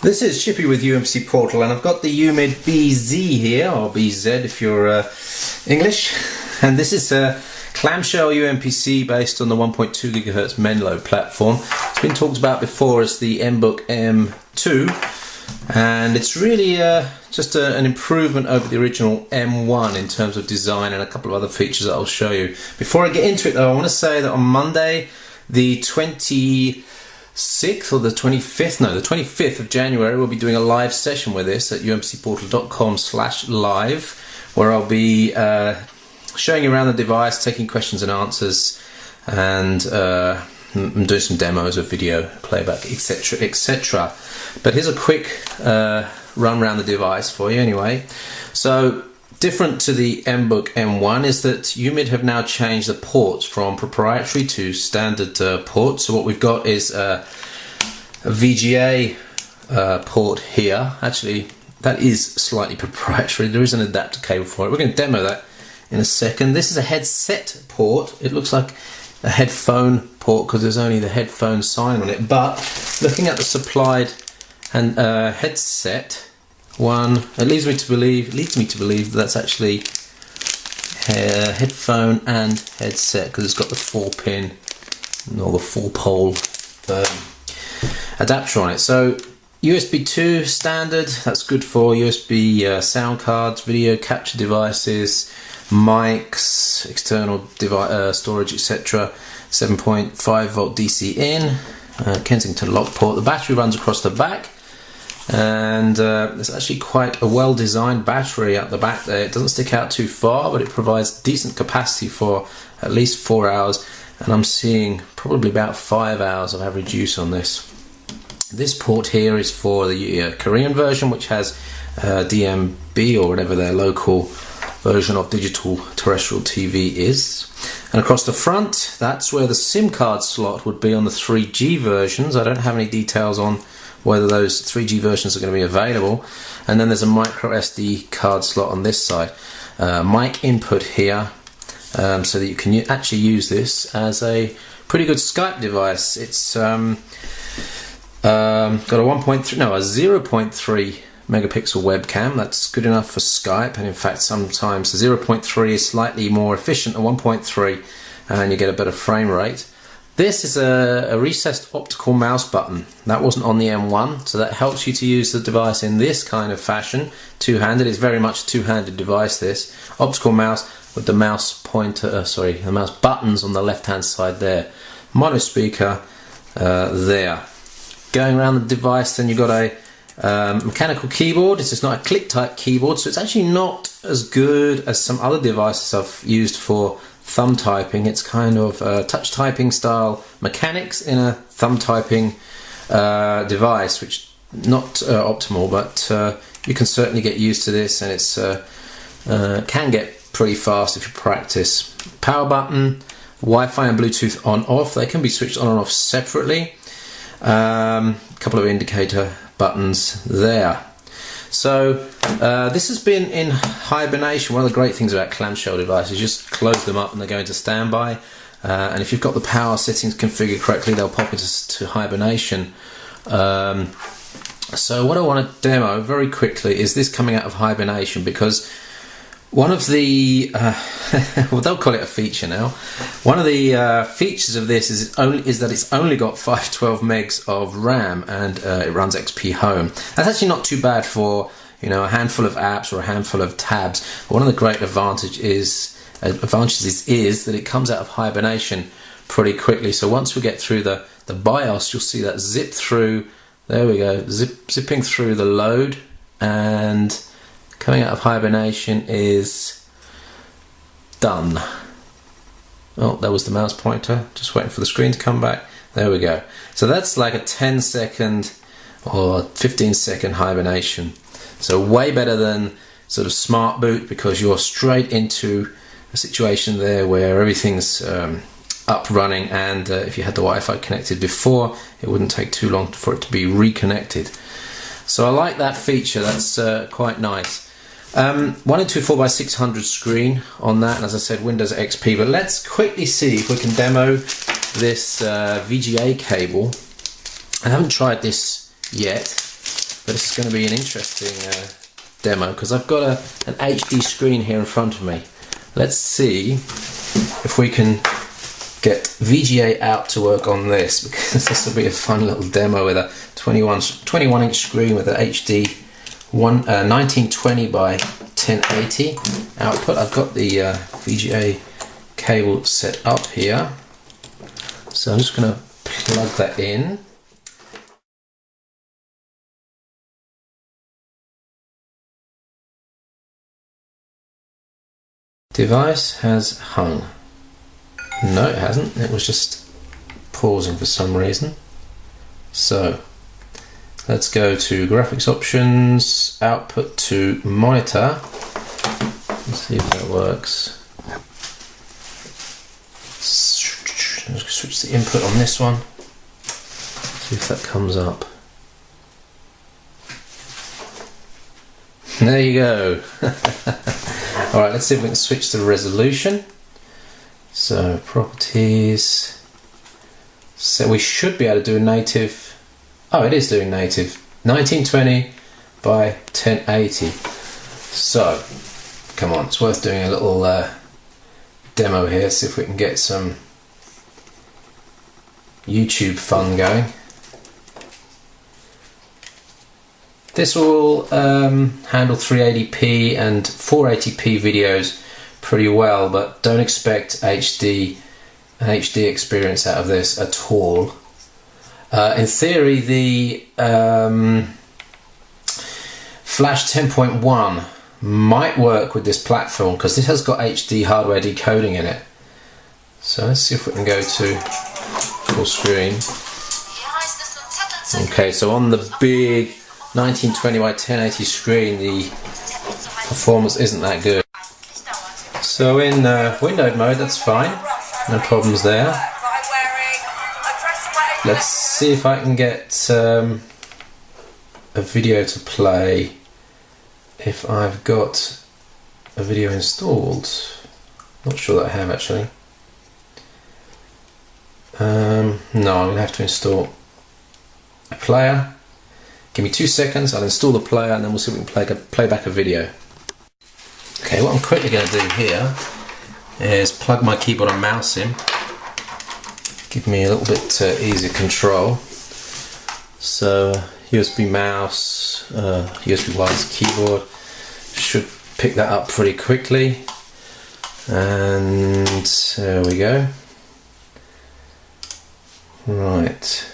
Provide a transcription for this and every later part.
This is Chippy with UMC Portal, and I've got the UMID BZ here, or BZ if you're English, and this is a clamshell UMPC based on the 1.2 GHz Menlo platform. It's been talked about before as the MBook M2, and it's really just an improvement over the original M1 in terms of design and a couple of other features that I'll show you. Before I get into it though, I want to say that on Monday the 26th or the 25th, no, the 25th of January, we'll be doing a live session with this at umcportal.com/live, where I'll be showing you around the device, taking questions and answers, and doing some demos of video playback, etc, etc. But here's a quick run around the device for you anyway. So different to the MBook M1 is that UMID have now changed the ports from proprietary to standard ports. So what we've got is a VGA port here. Actually, that is slightly proprietary. There is an adapter cable for it. We're going to demo that in a second. This is a headset port. It looks like a headphone port because there's only the headphone sign on it. But looking at the supplied and headset one, it leads me to believe that's actually headphone and headset, because it's got the 4-pin or the 4-pole adapter on it. So USB 2 standard, that's good for USB sound cards, video capture devices, mics, external storage, etc. 7.5 volt DC in, Kensington lock port. The battery runs across the back, and it's actually quite a well designed battery at the back there. It doesn't stick out too far, but it provides decent capacity for at least 4 hours, and I'm seeing probably about 5 hours of average use on this. This port here is for the Korean version, which has DMB, or whatever their local version of digital terrestrial TV is. And across the front, that's where the SIM card slot would be on the 3G versions. I don't have any details on whether those 3G versions are going to be available. And then there's a micro SD card slot on this side. Mic input here, so that you can actually use this as a pretty good Skype device. It's got a 0.3 megapixel webcam. That's good enough for Skype, and in fact sometimes the 0.3 is slightly more efficient than 1.3, and you get a better frame rate. This is a recessed optical mouse button. That wasn't on the M1, so that helps you to use the device in this kind of fashion, two-handed. It's very much a two-handed device, this. Optical mouse with the mouse pointer, the mouse buttons on the left-hand side there. Mono speaker there. Going around the device, then you've got a mechanical keyboard. It's just not a click type keyboard, so it's actually not as good as some other devices I've used for thumb typing. It's kind of touch typing style mechanics in a thumb typing device, which not optimal, but you can certainly get used to this, and it's can get pretty fast if you practice. Power button, Wi-Fi and Bluetooth on off. They can be switched on and off separately. Couple of indicator buttons there. So this has been in hibernation. One of the great things about clamshell devices, you just close them up and they go into standby, and if you've got the power settings configured correctly, they'll pop into hibernation. So what I want to demo very quickly is this coming out of hibernation, because one of the well, they'll call it a feature now. One of the features of this is that it's only got 512 megs of RAM, and it runs XP Home. That's actually not too bad for, you know, a handful of apps or a handful of tabs. One of the great advantages is that it comes out of hibernation pretty quickly. So once we get through the BIOS, you'll see that zip through. There we go, zipping through the load, and coming out of hibernation is done. Oh, that was the mouse pointer. Just waiting for the screen to come back. There we go. So that's like a 10-second or 15-second hibernation. So way better than sort of smart boot, because you're straight into a situation there where everything's up running, and if you had the Wi-Fi connected before, it wouldn't take too long for it to be reconnected. So I like that feature. That's quite nice. 1224x600 screen on that, and as I said, Windows XP. But let's quickly see if we can demo this VGA cable. I haven't tried this yet, but it's going to be an interesting demo because I've got an HD screen here in front of me. Let's see if we can get VGA out to work on this, because this will be a fun little demo with a 21 inch screen with an HD 1920 by 1080 output. I've got the VGA cable set up here, so I'm just going to plug that in. Device has hung. No, it hasn't. It was just pausing for some reason. So let's go to graphics options, output to monitor. Let's see if that works. Switch the input on this one. See if that comes up. There you go. Alright, let's see if we can switch the resolution. So properties. So we should be able to do a native. Oh, it is doing native. 1920 by 1080. So, come on, it's worth doing a little demo here, see if we can get some YouTube fun going. This will handle 380p and 480p videos pretty well, but don't expect an HD experience out of this at all. In theory, the Flash 10.1 might work with this platform because this has got HD hardware decoding in it. So let's see if we can go to full screen. Okay, so on the big 1920 by 1080 screen, the performance isn't that good. So in windowed mode, that's fine, no problems there. Let's see if I can get a video to play if I've got a video installed. Not sure that I have actually. No, I'm going to have to install a player. Give me 2 seconds, I'll install the player and then we'll see if we can play back a video. Okay, what I'm quickly going to do here is plug my keyboard and mouse in. Give me a little bit easier control. So USB mouse, USB wireless keyboard should pick that up pretty quickly. And there we go. Right.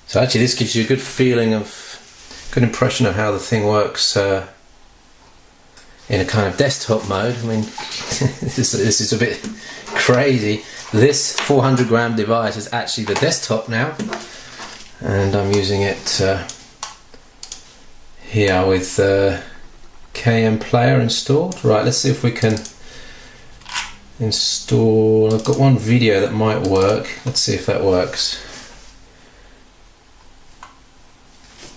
So actually this gives you a good feeling of, good impression of how the thing works in a kind of desktop mode. I mean, this is a bit crazy. This 400 gram device is actually the desktop now, and I'm using it here with KM Player installed. Right, let's see if we can install. I've got one video that might work. Let's see if that works.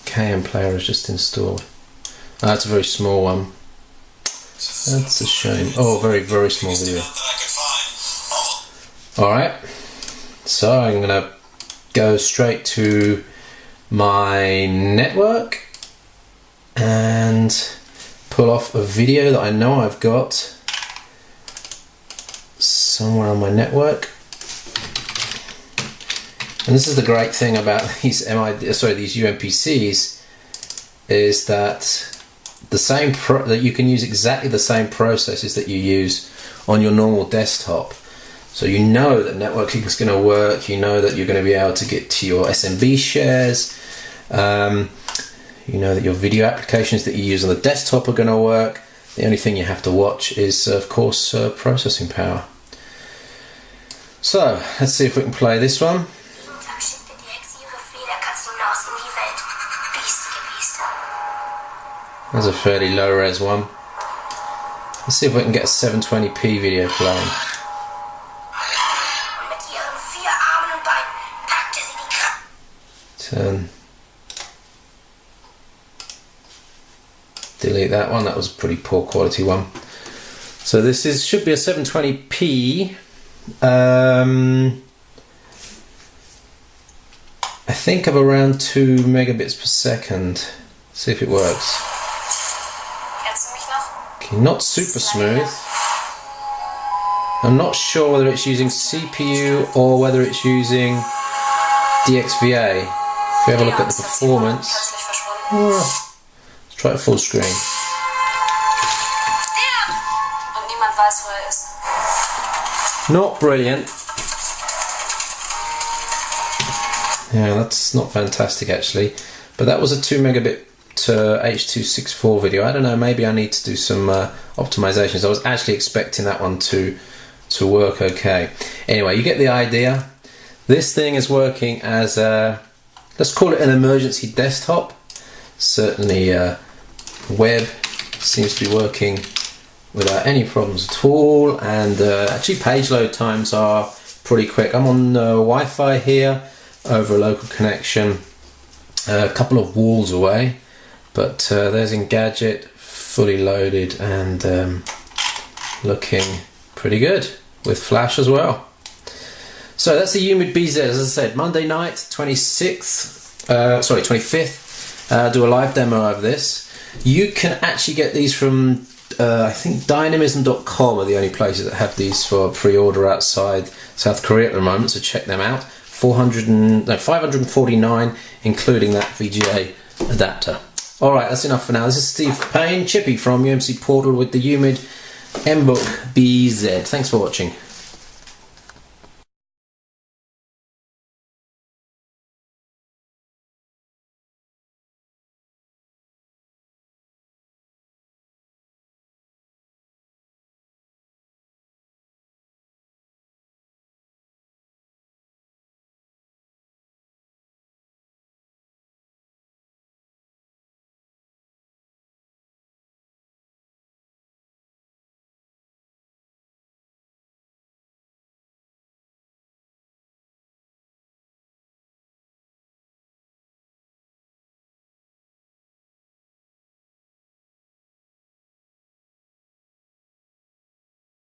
KM Player is just installed. That's a very small one. That's a shame. Oh, very, very small video. Alright, so I'm going to go straight to my network and pull off a video that I know I've got somewhere on my network. And this is the great thing about these these UMPCs, is that that you can use exactly the same processes that you use on your normal desktop. So you know that networking is going to work, you know that you're going to be able to get to your SMB shares, you know that your video applications that you use on the desktop are going to work. The only thing you have to watch is, of course, processing power. So let's see if we can play this one. That's a fairly low res one. Let's see if we can get a 720p video playing. Turn. Delete that one, that was a pretty poor quality one. So this should be a 720p I think of around 2 megabits per second. See if it works. Okay, not super smooth. I'm not sure whether it's using CPU or whether it's using DXVA. If we have a look at the performance, let's try it full screen. Not brilliant. Yeah, that's not fantastic actually. But that was a 2 megabit H.264 video. I don't know, maybe I need to do some optimizations. I was actually expecting that one to work okay. Anyway, you get the idea. This thing is working as a, let's call it an emergency desktop. Certainly web seems to be working without any problems at all, and actually page load times are pretty quick. I'm on Wi-Fi here over a local connection, a couple of walls away, but there's Engadget fully loaded and looking pretty good with flash as well. So that's the UMID BZ, as I said, Monday night, 25th, do a live demo of this. You can actually get these from, I think dynamism.com are the only places that have these for pre-order outside South Korea at the moment, so check them out. 549, including that VGA adapter. Alright, that's enough for now. This is Steve Payne, Chippy from UMC Portal with the UMID BZ. Thanks for watching.